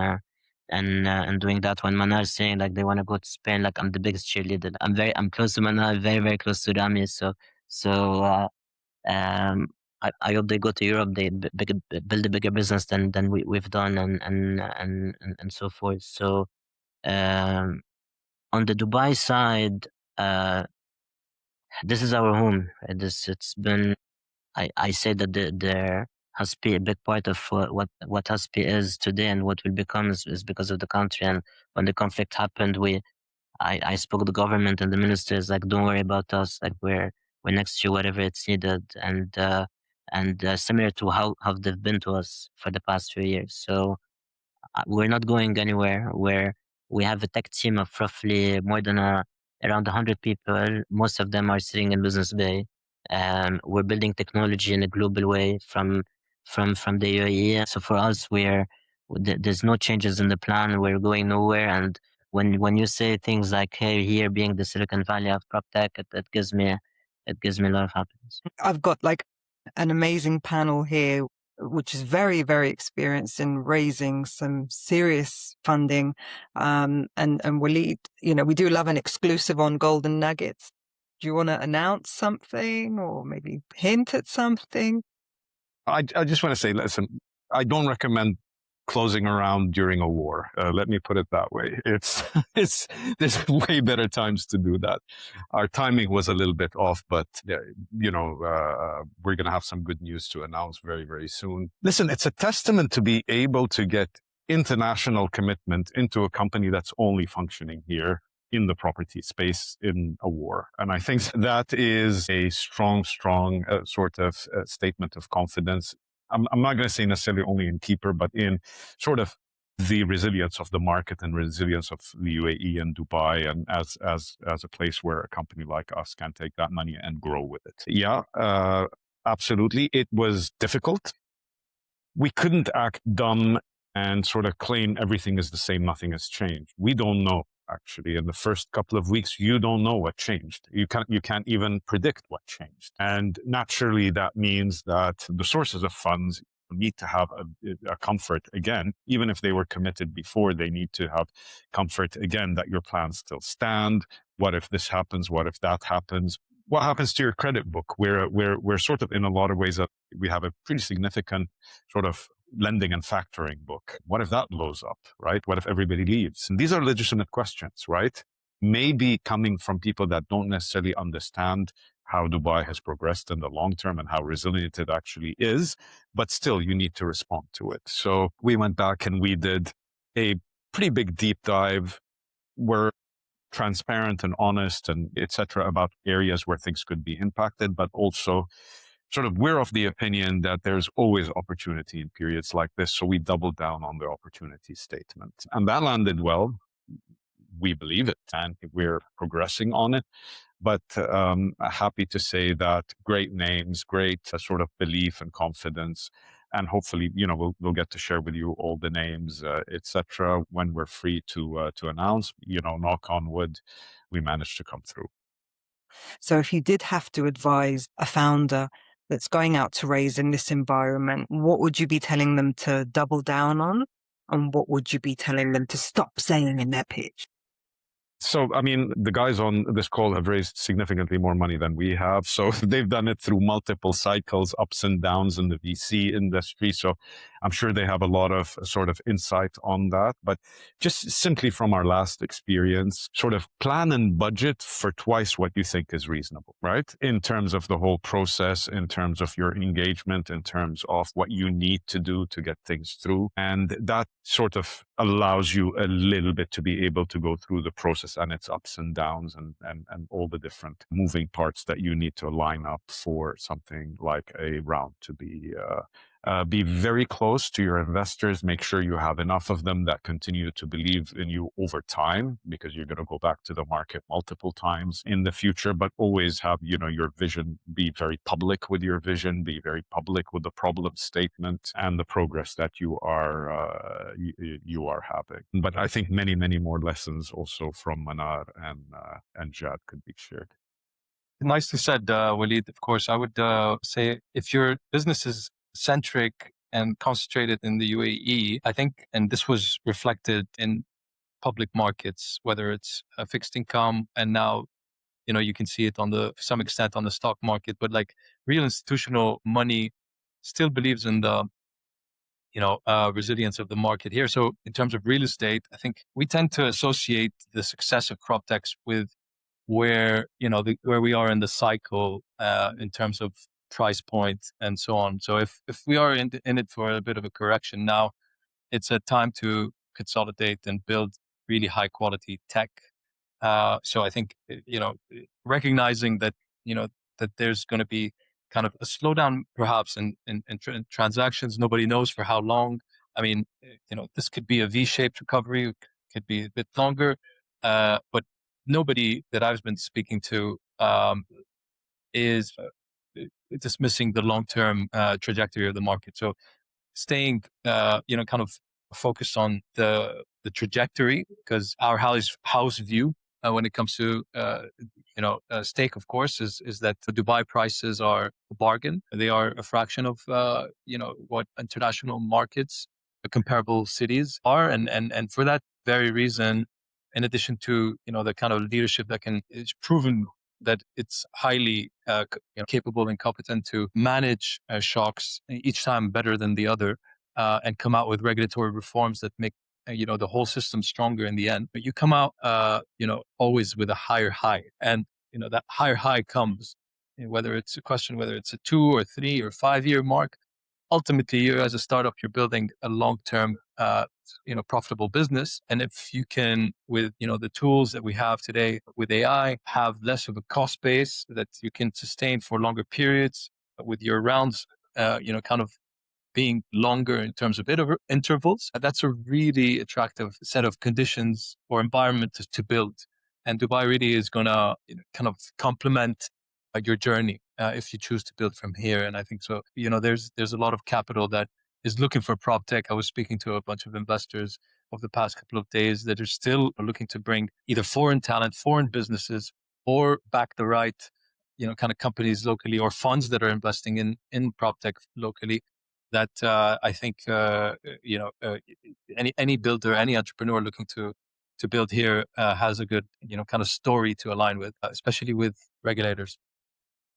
doing that. When Manar is saying like they want to go to Spain, like I'm the biggest cheerleader. I'm close to Manar, very close to Rami. So I hope they go to Europe. They build a bigger business than we've done, and so forth. So um, on the Dubai side, this is our home. It's been. I say that there has been a big part of what Huspy is today and what will become is because of the country. And when the conflict happened, I spoke to the government and the ministers like, don't worry about us. Like we're next to you, whatever it's needed. And similar to how they've been to us for the past few years. So we're not going anywhere. We have a tech team of roughly more than around 100 people. Most of them are sitting in Business Bay. We're building technology in a global way from the UAE. So for us, there's no changes in the plan. We're going nowhere. And when you say things like, "Hey, here being the Silicon Valley of PropTech," it gives me a lot of happiness. I've got like an amazing panel here, which is very, very experienced in raising some serious funding. And Walid, we do love an exclusive on golden nuggets. Do you want to announce something or maybe hint at something? I just want to say, listen, I don't recommend closing around during a war. Let me put it that way. There's way better times to do that. Our timing was a little bit off, but we're going to have some good news to announce very, very soon. Listen, it's a testament to be able to get international commitment into a company that's only functioning here in the property space in a war. And I think that is a strong sort of statement of confidence. I'm not going to say necessarily only in Keyper, but in sort of the resilience of the market and resilience of the UAE and Dubai, and as a place where a company like us can take that money and grow with it. Yeah, absolutely. It was difficult. We couldn't act dumb and sort of claim everything is the same, nothing has changed. We don't know. Actually, in the first couple of weeks, you don't know what changed. You can't even predict what changed. And naturally, that means that the sources of funds need to have a comfort again, even if they were committed before, they need to have comfort again that your plans still stand. What if this happens? What if that happens? What happens to your credit book? We're sort of in a lot of ways that we have a pretty significant sort of lending and factoring book. What if that blows up, right? What if everybody leaves? And these are legitimate questions, right? Maybe coming from people that don't necessarily understand how Dubai has progressed in the long term and how resilient it actually is, but still you need to respond to it. So we went back and we did a pretty big deep dive. We're transparent and honest and etc. about areas where things could be impacted, but also sort of we're of the opinion that there's always opportunity in periods like this. So we doubled down on the opportunity statement. And that landed well. We believe it and we're progressing on it. But happy to say that great names, great sort of belief and confidence. And hopefully, we'll get to share with you all the names, etc. when we're free to announce, knock on wood, we managed to come through. So if you did have to advise a founder that's going out to raise in this environment, what would you be telling them to double down on? And what would you be telling them to stop saying in their pitch? So, I mean, the guys on this call have raised significantly more money than we have. So they've done it through multiple cycles, ups and downs in the VC industry. So I'm sure they have a lot of sort of insight on that. But just simply from our last experience, sort of plan and budget for twice what you think is reasonable, right? In terms of the whole process, in terms of your engagement, in terms of what you need to do to get things through. And that sort of allows you a little bit to be able to go through the process and its ups and downs and all the different moving parts that you need to line up for something like a round to be Be very close to your investors. Make sure you have enough of them that continue to believe in you over time, because you're going to go back to the market multiple times in the future. But always have, your vision. Be very public with your vision. Be very public with the problem statement and the progress that you are having. But I think many, many more lessons also from Manar and Jad could be shared. Nicely said, Walid. Of course, I would say if your business is centric and concentrated in the UAE, I think, and this was reflected in public markets, whether it's a fixed income, and now, you can see it to some extent on the stock market, but like real institutional money still believes in the, resilience of the market here. So in terms of real estate, I think we tend to associate the success of PropTechs with where we are in the cycle in terms of price point and so on. So if we are in it for a bit of a correction now, it's a time to consolidate and build really high quality tech. So I think recognizing that that there's going to be kind of a slowdown perhaps in transactions. Nobody knows for how long. I mean, this could be a V-shaped recovery, could be a bit longer, but nobody that I've been speaking to is dismissing the long-term trajectory of the market. So staying, kind of focused on the trajectory, because our house view when it comes to stake, of course, is that the Dubai prices are a bargain. They are a fraction of what international markets, comparable cities are, and for that very reason, in addition to the kind of leadership that is proven that it's highly capable and competent to manage shocks each time better than the other, and come out with regulatory reforms that make the whole system stronger in the end. But you come out always with a higher high, and that higher high comes whether it's a 2 or 3 or 5 year mark. Ultimately, you as a startup, you're building a long-term, profitable business. And if you can, with, the tools that we have today with AI, have less of a cost base that you can sustain for longer periods with your rounds, kind of being longer in terms of intervals, that's a really attractive set of conditions or environment to build. And Dubai really is going to kind of complement your journey if you choose to build from here. And I think so, there's a lot of capital that is looking for PropTech. I was speaking to a bunch of investors over the past couple of days that are still looking to bring either foreign talent, foreign businesses, or back the right, kind of companies locally, or funds that are investing in PropTech locally. That I think, any builder, any entrepreneur looking to build here has a good, kind of story to align with, especially with regulators.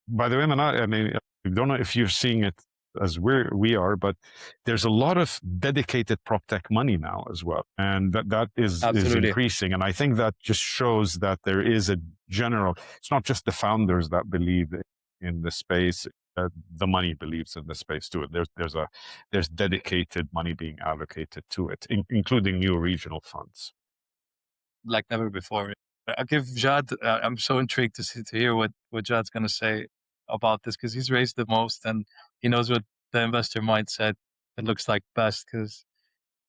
By the way, Manar, I mean, I don't know if you're seeing it as we are, but there's a lot of dedicated PropTech money now as well. And that is increasing. And I think that just shows that there is a general, it's not just the founders that believe in the space, the money believes in the space too. There's dedicated money being allocated to it, including new regional funds. Like never before. I'll give Jad, I'm so intrigued to hear what Jad's going to say about this, because he's raised the most and he knows what the investor mindset it looks like best, because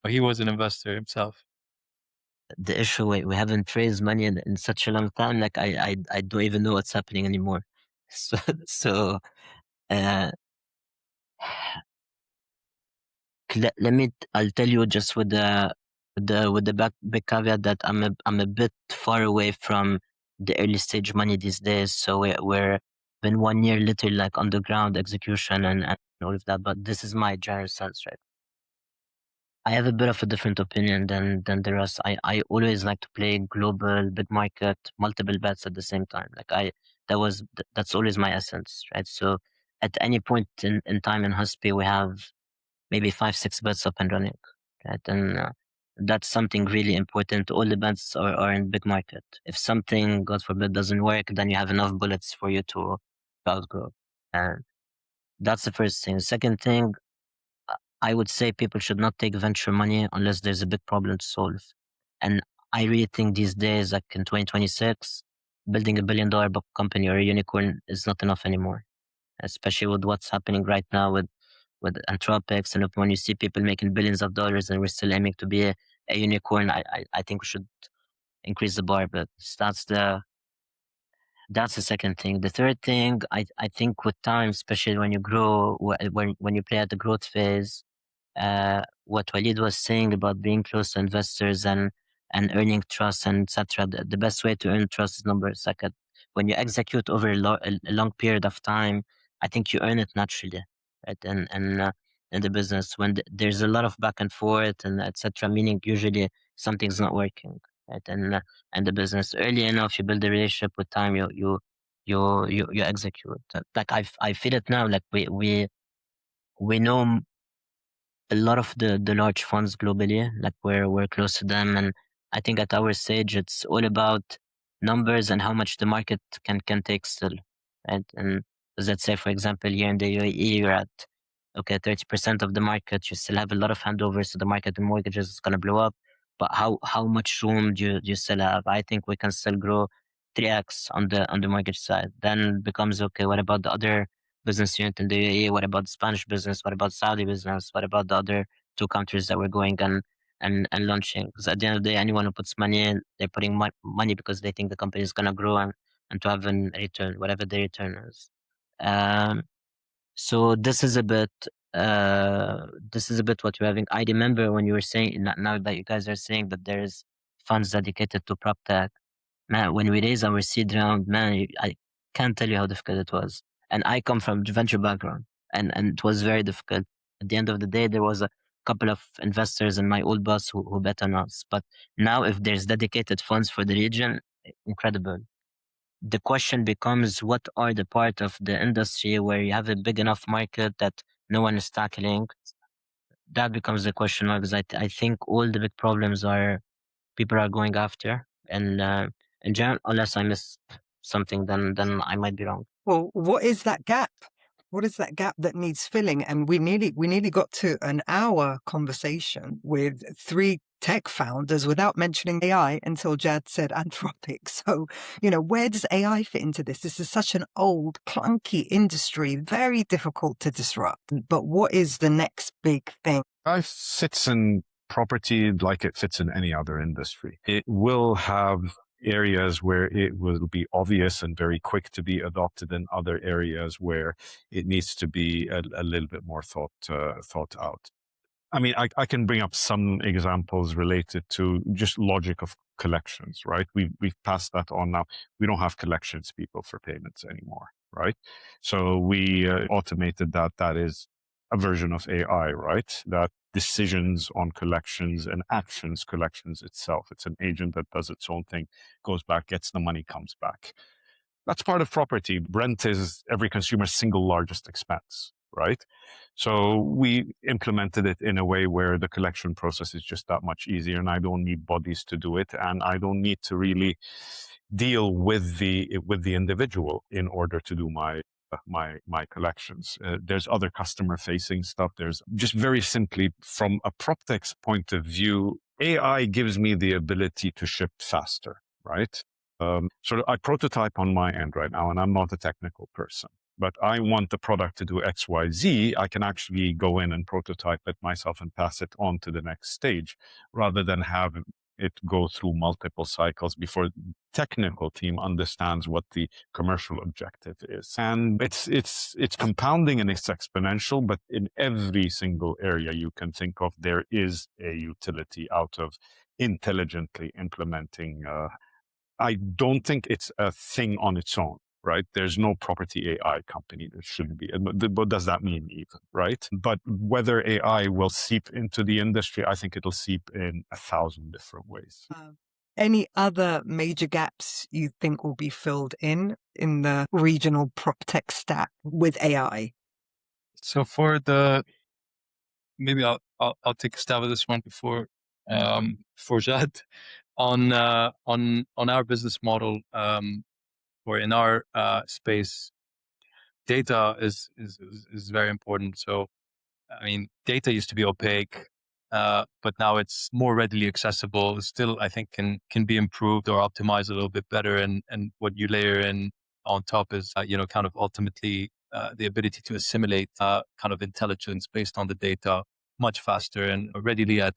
he was an investor himself. The issue, we haven't raised money in such a long time. Like I don't even know what's happening anymore. So I'll tell you just with the big caveat that I'm a bit far away from the early stage money these days. So we're been 1 year literally like underground execution and all of that. But this is my general sense, right? I have a bit of a different opinion than the rest. I always like to play global, big market, multiple bets at the same time. Like that's always my essence, right? So at any point in time in Huspy, we have maybe 5-6 bets up and running, right? And that's something really important. All the bets are in big market. If something, God forbid, doesn't work, then you have enough bullets for you to outgrow. And that's the first thing. The second thing, I would say people should not take venture money unless there's a big problem to solve. And I really think these days, like in 2026, building $1 billion company or a unicorn is not enough anymore, especially with what's happening right now with with Anthropics, and when you see people making billions of dollars and we're still aiming to be a unicorn, I think we should increase the bar. But that's the second thing. The third thing, I think with time, especially when you grow, when you play at the growth phase, what Walid was saying about being close to investors and earning trust and etc. The best way to earn trust is numbers. Like when you execute over a long period of time, I think you earn it naturally, right? And in the business, when there's a lot of back and forth and etc., meaning usually something's not working, right? And the business, early enough, you build a relationship. With time, you execute. Like I feel it now. Like we know a lot of the large funds globally, like we're close to them, and I think at our stage it's all about numbers and how much the market can take still, right? And let's say, for example, here in the UAE, you're at 30% of the market. You still have a lot of handovers to the market. The mortgages is gonna blow up, but how much room do you still have? I think we can still grow 3x on the mortgage side. Then becomes okay. What about the other business unit in the UAE? What about the Spanish business? What about Saudi business? What about the other two countries that we're going and launching? Because at the end of the day, anyone who puts money in, they're putting money because they think the company is gonna grow and to have a return, whatever the return is. So this is a bit what you're having. I remember when you were saying, now that you guys are saying that there is funds dedicated to PropTech. Man, when we raised our seed round, man, I can't tell you how difficult it was. And I come from venture background, and it was very difficult. At the end of the day, there was a couple of investors and my old boss who bet on us. But now, if there's dedicated funds for the region, incredible. The question becomes, what are the part of the industry where you have a big enough market that no one is tackling? That becomes the question mark, because I think all the big problems are people are going after, and in general, unless I miss something, then I might be wrong. Well, what is that gap? What is that gap that needs filling? And we nearly got to an hour conversation with 3 tech founders without mentioning AI until Jad said Anthropic. So, where does AI fit into this? This is such an old, clunky industry, very difficult to disrupt. But what is the next big thing? AI fits in property like it fits in any other industry. It will have areas where it will be obvious and very quick to be adopted, in other areas where it needs to be a little bit more thought out. I mean, I can bring up some examples related to just logic of collections, right? We've passed that on now. We don't have collections people for payments anymore, right? So we automated that. That is a version of AI, right? That decisions on collections and actions collections itself. It's an agent that does its own thing, goes back, gets the money, comes back. That's part of property. Rent is every consumer's single largest expense, right? So we implemented it in a way where the collection process is just that much easier, and I don't need bodies to do it, and I don't need to really deal with the individual in order to do my collections. There's other customer facing stuff. There's just very simply, from a PropTech's point of view, AI gives me the ability to ship faster, right? So I prototype on my end right now, and I'm not a technical person, but I want the product to do X, Y, Z. I can actually go in and prototype it myself and pass it on to the next stage, rather than have it go through multiple cycles before the technical team understands what the commercial objective is. And it's compounding and it's exponential, but in every single area you can think of, there is a utility out of intelligently implementing. I don't think it's a thing on its own, right? There's no property AI company that should be. What does that mean even, right? But whether AI will seep into the industry, I think it'll seep in 1,000 different ways. Any other major gaps you think will be filled in the regional PropTech stack with AI? So maybe I'll take a stab at this one before Jad. On our business model, or in our space, data is very important. So, I mean, data used to be opaque, but now it's more readily accessible. Still, I think can be improved or optimized a little bit better. And what you layer in on top is, kind of ultimately the ability to assimilate kind of intelligence based on the data much faster and readily at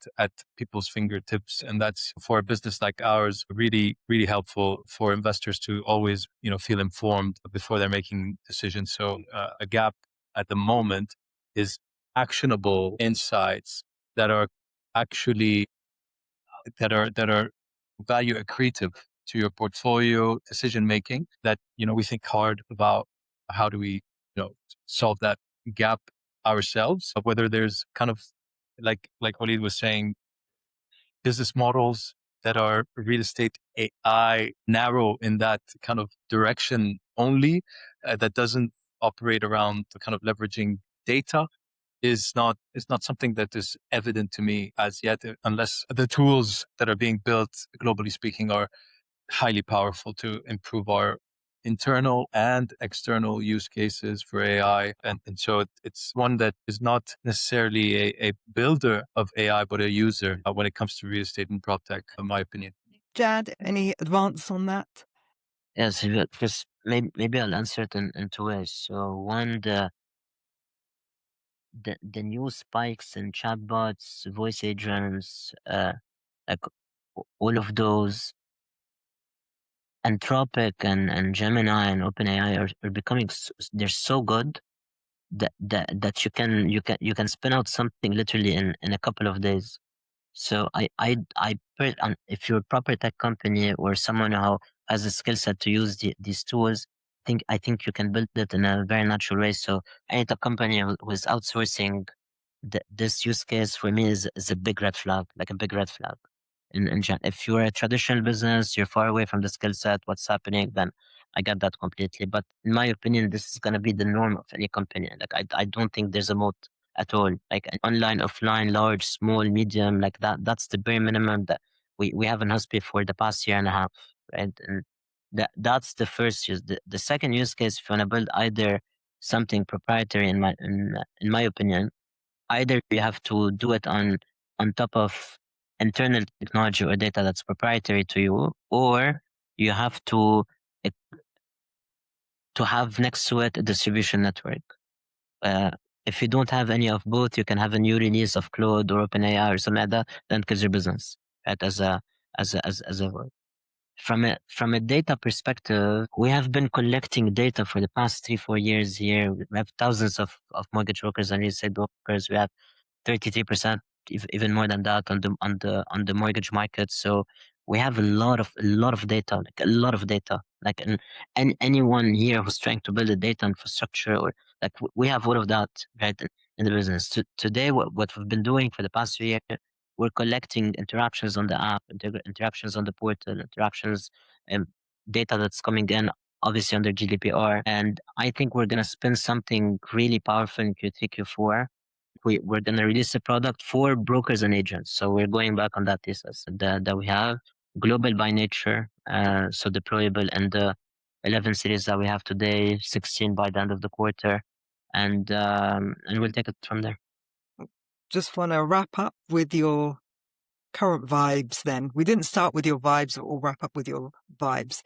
people's fingertips. And that's, for a business like ours, really, really helpful for investors to always, feel informed before they're making decisions. So a gap at the moment is actionable insights that are actually that are value accretive to your portfolio decision making, that we think hard about how do we solve that gap ourselves, of whether there's kind of like Walid was saying, business models that are real estate AI narrow in that kind of direction only, that doesn't operate around the kind of leveraging data, is not something that is evident to me as yet, unless the tools that are being built, globally speaking, are highly powerful to improve our internal and external use cases for AI. And so it's one that is not necessarily a builder of AI, but a user when it comes to real estate and PropTech, in my opinion. Jad, any advance on that? Yes, because maybe I'll answer it in two ways. So one, the new spikes in chatbots, voice agents, like all of those, Anthropic and Gemini and OpenAI are becoming they're so good that you can spin out something literally in a couple of days. So if you're a proper tech company or someone who has a skill set to use these tools, I think you can build it in a very natural way. So any tech company who is outsourcing this use case, for me, is a big red flag, like a big red flag. If you're a traditional business, you're far away from the skill set, what's happening, then I get that completely. But in my opinion, this is going to be the norm of any company. Like, I don't think there's a moat at all. Like online, offline, large, small, medium, like that's the bare minimum that we have in Huspy for the past year and a half, right? And that's the first use. The second use case, if you want to build either something proprietary, in my opinion, either you have to do it on top of internal technology or data that's proprietary to you, or you have to have next to it a distribution network. If you don't have any of both, you can have a new release of Claude or OpenAI or something like that, then kills your business, right? As a whole. From a data perspective, we have been collecting data for the past 3-4 years here. We have thousands of mortgage brokers and real estate brokers. We have 33%, even more than that, on the mortgage market. So we have a lot of data, like a lot of data. Like and anyone here who's trying to build a data infrastructure, or like we have all of that, right, in the business. Today, what we've been doing for the past 3 years, we're collecting interactions on the app, interactions on the portal, interactions, data that's coming in, obviously under GDPR. And I think we're gonna spin something really powerful in Q3, Q4. We're going to release a product for brokers and agents. So we're going back on that thesis that we have, global by nature, so deployable in the 11 cities that we have today, 16 by the end of the quarter, and we'll take it from there. Just want to wrap up with your current vibes then. We didn't start with your vibes, but we'll wrap up with your vibes.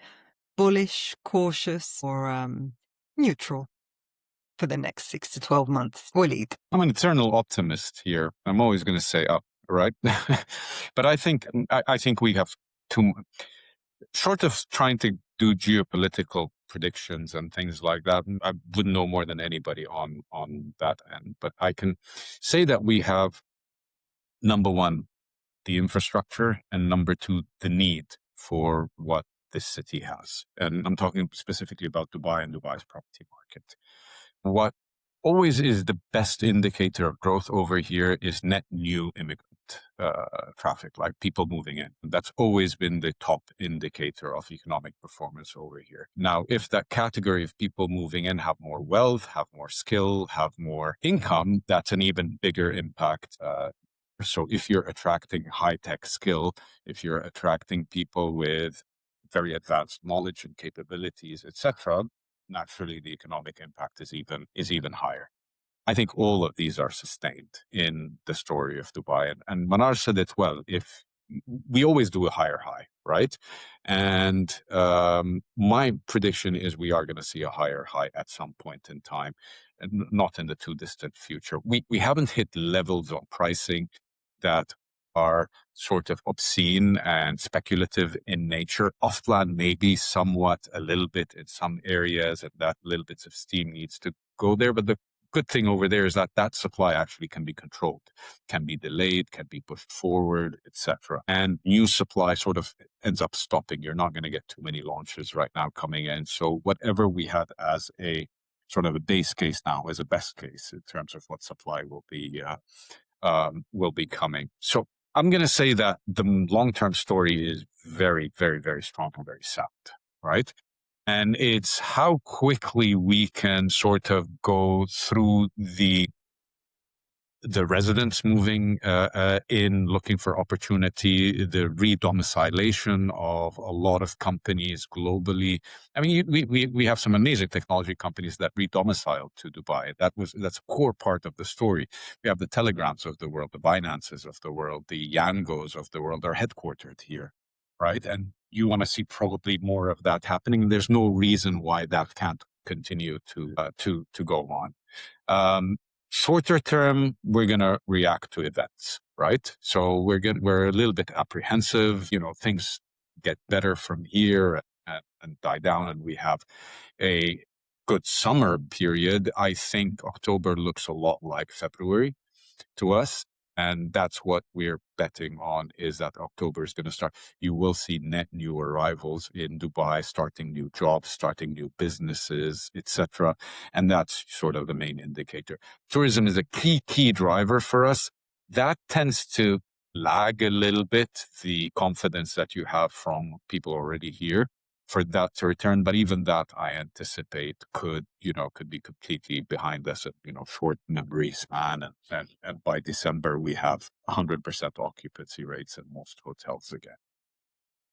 Bullish, cautious, or neutral for the next 6 to 12 months? Walid? I'm an eternal optimist here. I'm always going to say up, right? But I think we have too, short of trying to do geopolitical predictions and things like that, I wouldn't know more than anybody on that end. But I can say that we have, number one, the infrastructure, and number two, the need for what this city has. And I'm talking specifically about Dubai and Dubai's property market. What always is the best indicator of growth over here is net new immigrant traffic, like people moving in. That's always been the top indicator of economic performance over here. Now, if that category of people moving in have more wealth, have more skill, have more income, that's an even bigger impact. So if you're attracting high-tech skill, if you're attracting people with very advanced knowledge and capabilities, etc., naturally the economic impact is even higher. I think all of these are sustained in the story of Dubai. And Manar said it well, if we always do a higher high, right? And my prediction is we are going to see a higher high at some point in time, and not in the too distant future. We haven't hit levels of pricing that are sort of obscene and speculative in nature. Off-plan maybe somewhat a little bit in some areas, and that little bits of steam needs to go there. But the good thing over there is that that supply actually can be controlled, can be delayed, can be pushed forward, etc. And new supply sort of ends up stopping. You're not going to get too many launches right now coming in. So whatever we had as a sort of a base case now is a best case in terms of what supply will be coming. So I'm going to say that the long-term story is very, very, very strong and very sound, right? And it's how quickly we can sort of go through the residents moving in, looking for opportunity, the re-domicilation of a lot of companies globally. I mean, we have some amazing technology companies that re-domiciled to Dubai. That's a core part of the story. We have the Telegrams of the world, the Binances of the world, the Yangos of the world are headquartered here, right? And you want to see probably more of that happening. There's no reason why that can't continue to go on. Shorter term, we're going to react to events, right? So we're a little bit apprehensive. Things get better from here and die down, and we have a good summer period. I think October looks a lot like February to us. And that's what we're betting on, is that October is going to start. You will see net new arrivals in Dubai, starting new jobs, starting new businesses, etc. And that's sort of the main indicator. Tourism is a key driver for us. That tends to lag a little bit, the confidence that you have from people already here, for that to return. But even that, I anticipate could be completely behind us at, short memory span. And by December, we have 100% occupancy rates in most hotels again.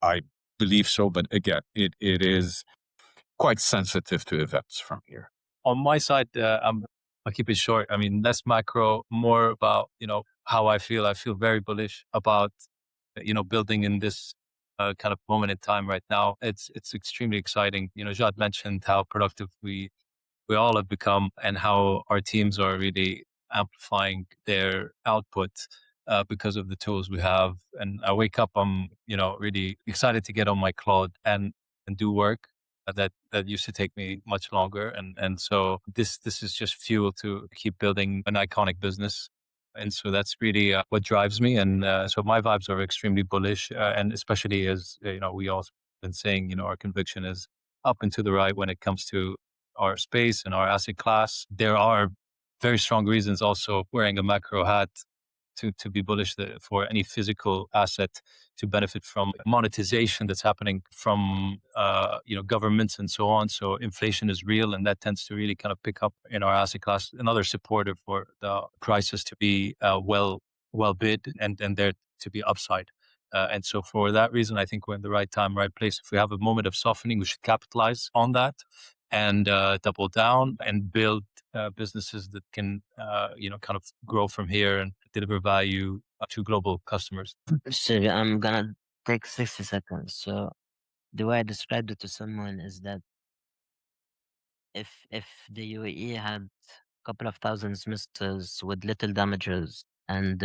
I believe so. But again, it is quite sensitive to events from here. On my side, I'll keep it short. I mean, less macro, more about, how I feel. I feel very bullish about, building in this kind of moment in time right now. It's extremely exciting. Jad mentioned how productive we all have become, and how our teams are really amplifying their output because of the tools we have. And I wake up, I'm really excited to get on my cloud and do work that used to take me much longer. And so this is just fuel to keep building an iconic business. And so that's really what drives me. And so my vibes are extremely bullish. And especially as, we all been saying, our conviction is up and to the right when it comes to our space and our asset class. There are very strong reasons also wearing a macro hat to be bullish for any physical asset to benefit from monetization that's happening from governments and so on. So inflation is real, and that tends to really kind of pick up in our asset class. Another supporter for the prices to be well bid and there to be upside. And so for that reason, I think we're in the right time, right place. If we have a moment of softening, we should capitalize on that and double down and build businesses that can, kind of grow from here and deliver value to global customers. Silvia, I'm gonna take 60 seconds. So the way I described it to someone is that if the UAE had a couple of thousand misses with little damages, and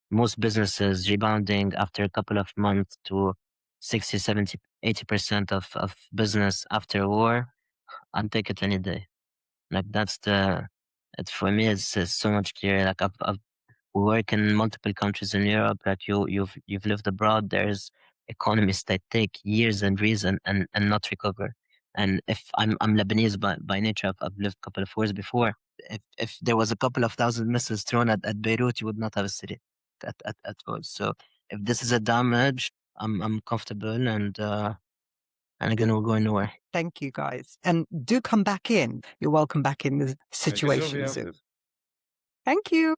most businesses rebounding after a couple of months to 60, 70, 80% of business after war, I'll take it any day. Like for me, it's so much clearer. Like we work in multiple countries in Europe. Like you've lived abroad. There's economies that take years and years and not recover. And if I'm Lebanese by nature, I've lived a couple of wars before. If there was a couple of thousand missiles thrown at Beirut, you would not have a city at all. So if this is a damage, I'm comfortable and again, we're going nowhere. Thank you, guys. And do come back in. You're welcome back in the situation soon. Thank you.